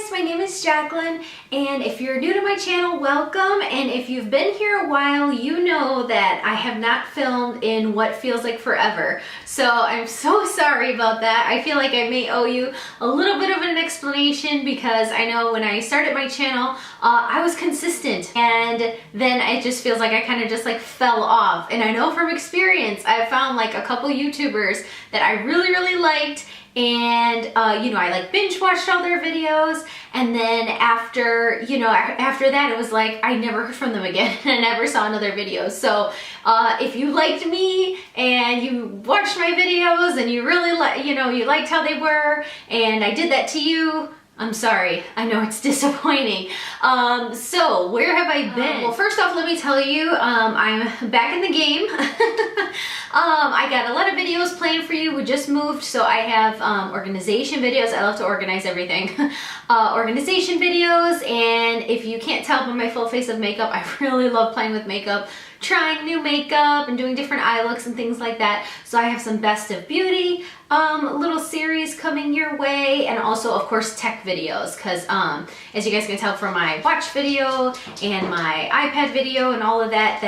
guys, my name is Jacqueline, and if you're new to my channel, welcome. And if you've been here a while, you know that I have not filmed in what feels like forever. So I'm so sorry about that. I feel like I may owe you a little bit of an explanation because I know when I started my channel, I was consistent, and then it just feels like I kind of just like fell off. And I know from experience, I've found like a couple YouTubers that I really liked, and you know, I like binge watched all their videos, and then after that it was like I never heard from them again. I never saw another video. So if you liked me and you watched my videos and you really you liked how they were and I did that to you, I'm sorry. I know it's disappointing. So where have I been? Well, first off, let me tell you, I'm back in the game. I got a lot of videos planned for you. We just moved, so I have organization videos. I love to organize everything. Organization videos, and if you can't tell by my full face of makeup, I really love playing with makeup, trying new makeup and doing different eye looks and things like that. So I have some best of beauty little series coming your way, and also of course tech videos, because as you guys can tell from my watch video and my iPad video and all of that,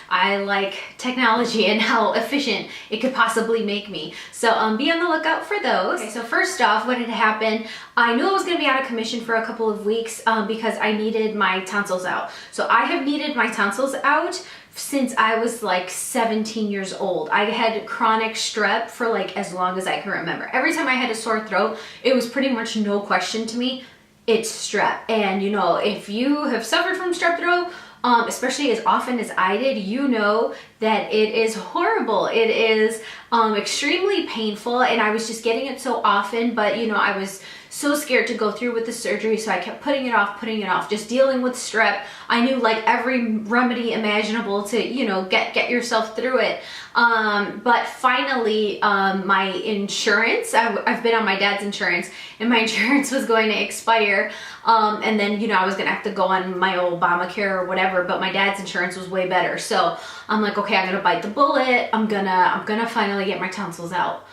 I like technology and how efficient it could possibly make me. So be on the lookout for those. Okay, so first off, what had happened, I knew I was going to be out of commission for a couple of weeks because I needed my tonsils out. So I have needed my tonsils out since I was like 17 years old. I had chronic strep for like as long as I can remember. Every time I had a sore throat, it was pretty much no question to me, it's strep. And you know, if you have suffered from strep throat, especially as often as I did, you know that it is horrible. It is extremely painful, and I was just getting it so often, but you know, I was so scared to go through with the surgery, so I kept putting it off, just dealing with strep. I knew like every remedy imaginable to, you know, get yourself through it. But finally, my insurance, I've been on my dad's insurance, and my insurance was going to expire. And then, you know, I was gonna have to go on my old Obamacare or whatever, but my dad's insurance was way better. So I'm like, okay, I'm gonna bite the bullet. I'm gonna finally get my tonsils out.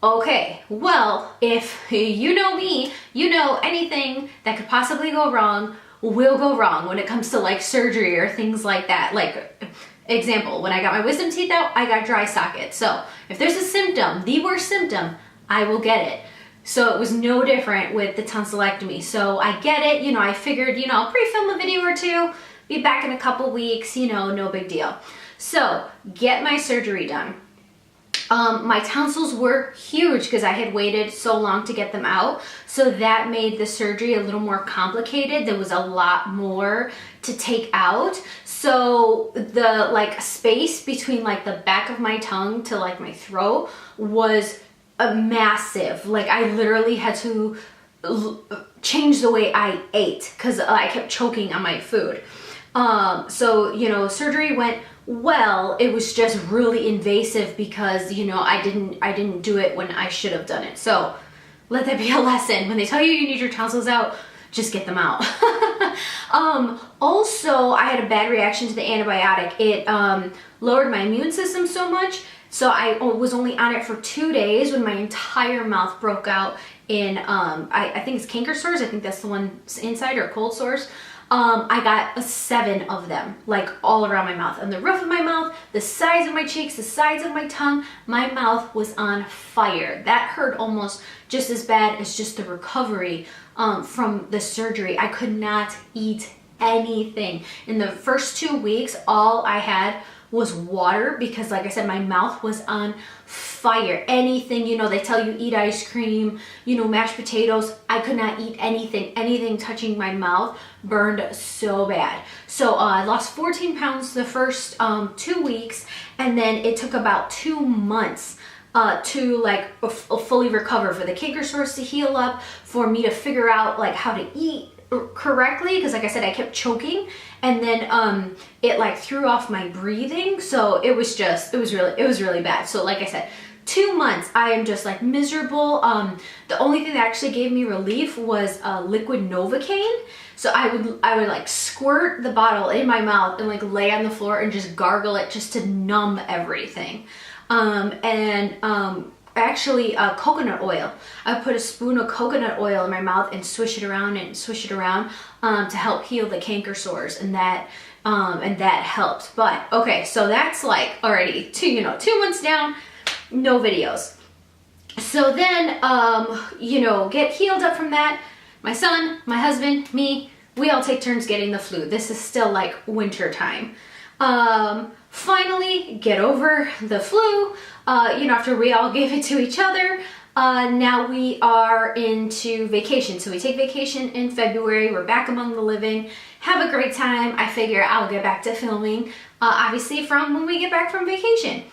Okay, well, if you know me, you know anything that could possibly go wrong will go wrong when it comes to like surgery or things like that. Like, example, when I got my wisdom teeth out, I got dry socket. So if there's a symptom, the worst symptom, I will get it. So it was no different with the tonsillectomy. So I get it, you know, I figured, you know, I'll pre-film a video or two, be back in a couple weeks, you know, no big deal. So get my surgery done. My tonsils were huge because I had waited so long to get them out. So that made the surgery a little more complicated. There was a lot more to take out. So the like space between like the back of my tongue to like my throat was massive. Like I literally had to change the way I ate because I kept choking on my food. So, you know, surgery went well. It was just really invasive because, you know, I didn't do it when I should have done it. So let that be a lesson. When they tell you you need your tonsils out, just get them out. Also, I had a bad reaction to the antibiotic. It lowered my immune system so much. So I was only on it for 2 days when my entire mouth broke out in, I think it's canker sores. I think that's the one inside, or cold sores. I got 7 of them, like all around my mouth, on the roof of my mouth, the sides of my cheeks, the sides of my tongue. My mouth was on fire. That hurt almost just as bad as just the recovery from the surgery. I could not eat anything. In the first 2 weeks, all I had was water because, like I said, my mouth was on fire. Anything, you know, they tell you eat ice cream, you know, mashed potatoes. I could not eat anything. Anything touching my mouth burned so bad. So I lost 14 pounds the first 2 weeks, and then it took about 2 months to like fully recover, for the canker sores to heal up, for me to figure out like how to eat correctly, because like I said, I kept choking, and then it like threw off my breathing. So it was really bad. So like I said, 2 months I am just like miserable. The only thing that actually gave me relief was liquid Novocaine. So I would like squirt the bottle in my mouth and like lay on the floor and just gargle it just to numb everything. actually coconut oil. I put a spoon of coconut oil in my mouth and swish it around to help heal the canker sores, and that helped. But okay, so that's like already 2 months down, no videos. So then, get healed up from that. My son, my husband, me, we all take turns getting the flu. This is still like winter time. Finally get over the flu, after we all gave it to each other. Now we are into vacation. So we take vacation in February. We're back among the living. Have a great time. I figure I'll get back to filming, obviously from when we get back from vacation.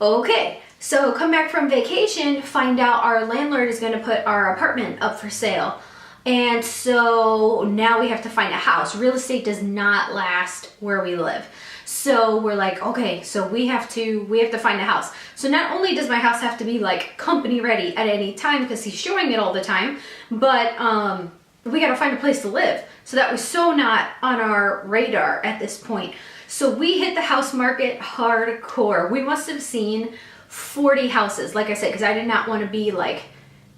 Okay, so come back from vacation, find out our landlord is gonna put our apartment up for sale. And so now we have to find a house. Real estate does not last where we live. So we're like, okay, so we have to find a house. So not only does my house have to be like company ready at any time because he's showing it all the time, but we got to find a place to live. So that was so not on our radar at this point. So we hit the house market hardcore. We must have seen 40 houses, like I said, because I did not want to be like,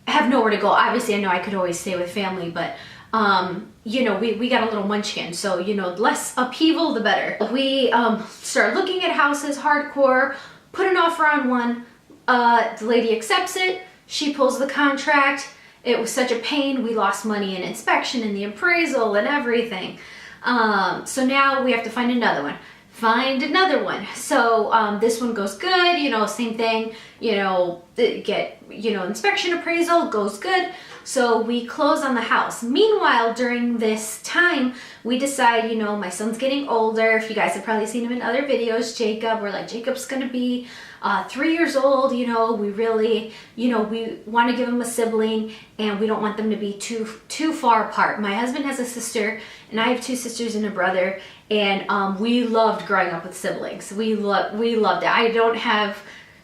have nowhere to go. Obviously, I know I could always stay with family, but we got a little munchkin, so less upheaval the better. We started looking at houses hardcore, put an offer on one. The lady accepts it. She pulls the contract. It was such a pain. We lost money in inspection and the appraisal and everything. So now we have to find another one. So this one goes good, same thing, get, inspection appraisal goes good. So we close on the house. Meanwhile, during this time, we decide, my son's getting older. If you guys have probably seen him in other videos, Jacob, we're like, Jacob's gonna be 3 years old, we really, we want to give him a sibling, and we don't want them to be too far apart. My husband has a sister, and I have 2 sisters and a brother, and we loved growing up with siblings. We loved it. I don't have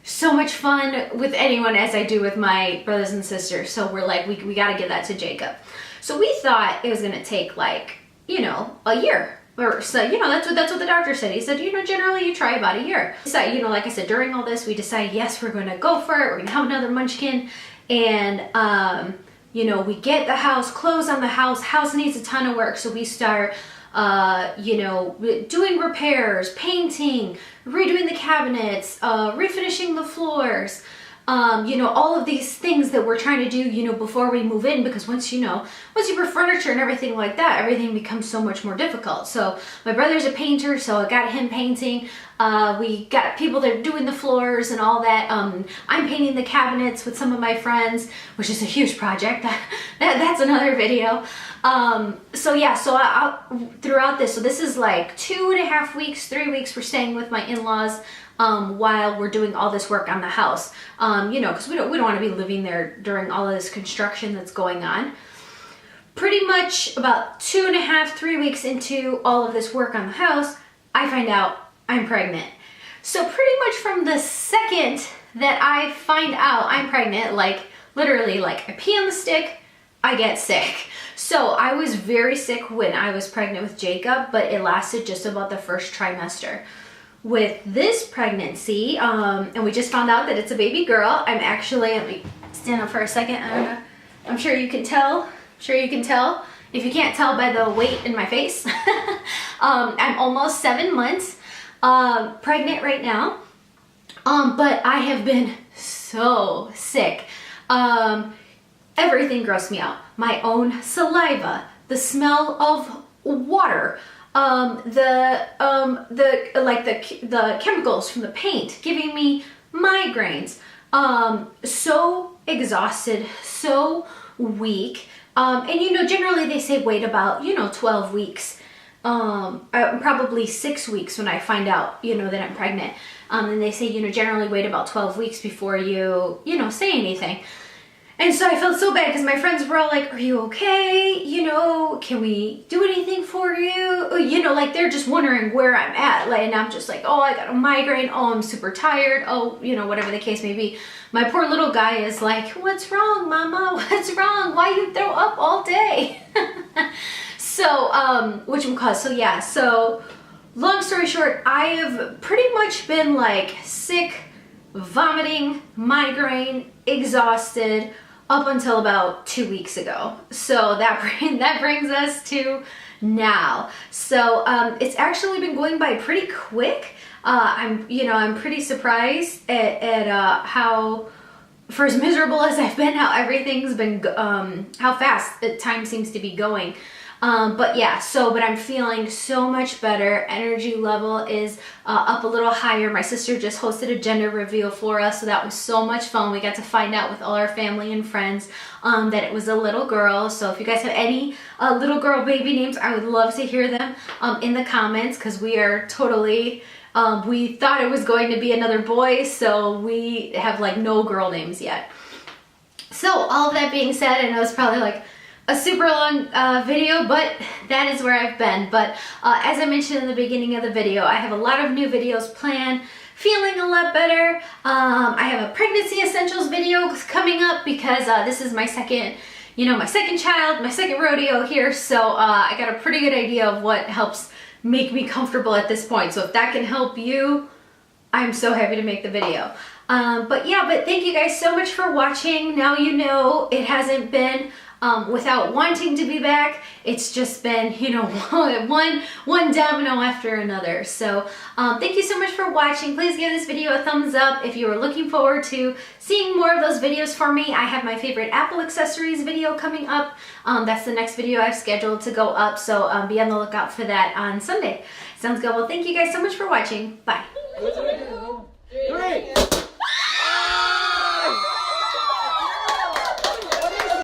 so much fun with anyone as I do with my brothers and sisters, so we're like, we got to give that to Jacob. So we thought it was going to take like, a year. Or so, that's what the doctor said. He said, generally you try about a year. So, like I said, during all this, we decided, yes, we're going to go for it. We're going to have another munchkin. And, we get the house, close on the house. House needs a ton of work. So we start, doing repairs, painting, redoing the cabinets, refinishing the floors. All of these things that we're trying to do, before we move in, because once you put furniture and everything like that, everything becomes so much more difficult. So my brother's a painter, so I got him painting. We got people that are doing the floors and all that. I'm painting the cabinets with some of my friends, which is a huge project. That's another video. Throughout this, so this is like 2.5 weeks, 3 weeks, we're staying with my in-laws. While we're doing all this work on the house, because we don't want to be living there during all of this construction that's going on. Pretty much about 2.5, 3 weeks into all of this work on the house, I find out I'm pregnant. So pretty much from the second that I find out I'm pregnant, like literally, like I pee on the stick, I get sick. So I was very sick when I was pregnant with Jacob, but it lasted just about the first trimester. With this pregnancy, and we just found out that it's a baby girl. I'm actually, let me stand up for a second. I don't know. I'm sure you can tell. If you can't tell by the weight in my face. I'm almost 7 months pregnant right now. But I have been so sick. Everything grossed me out. My own saliva, the smell of water, the chemicals from the paint giving me migraines, so exhausted, so weak, and generally they say wait about 12 weeks, probably 6 weeks when I find out that I'm pregnant, and they say generally wait about 12 weeks before you say anything. And so I felt so bad because my friends were all like, are you okay? Can we do anything for you? Like they're just wondering where I'm at. Like, and I'm just like, oh, I got a migraine. Oh, I'm super tired. Oh, whatever the case may be. My poor little guy is like, what's wrong, mama? What's wrong? Why you throw up all day? So, so long story short, I have pretty much been like sick vomiting, migraine, exhausted, up until about 2 weeks ago. So that brings us to now. So it's actually been going by pretty quick. I'm pretty surprised at how, for as miserable as I've been, how everything's been, how fast the time seems to be going. But I'm feeling so much better. Energy level is up a little higher. My sister just hosted a gender reveal for us, so that was so much fun. We got to find out with all our family and friends that it was a little girl. So if you guys have any little girl baby names, I would love to hear them in the comments, because we are totally, we thought it was going to be another boy, so we have like no girl names yet. So all of that being said, I know it's probably like a super long video, but that is where I've been. But as I mentioned in the beginning of the video, I have a lot of new videos planned, feeling a lot better. I have a pregnancy essentials video coming up, because this is my second, my second child, my second rodeo here. So I got a pretty good idea of what helps make me comfortable at this point. So if that can help you, I'm so happy to make the video. But thank you guys so much for watching. Now you know it hasn't been without wanting to be back. It's just been, one domino after another. So thank you so much for watching. Please give this video a thumbs up if you are looking forward to seeing more of those videos for me. I have my favorite Apple accessories video coming up. That's the next video I've scheduled to go up, so be on the lookout for that on Sunday. Sounds good. Well, thank you guys so much for watching. Bye. 3.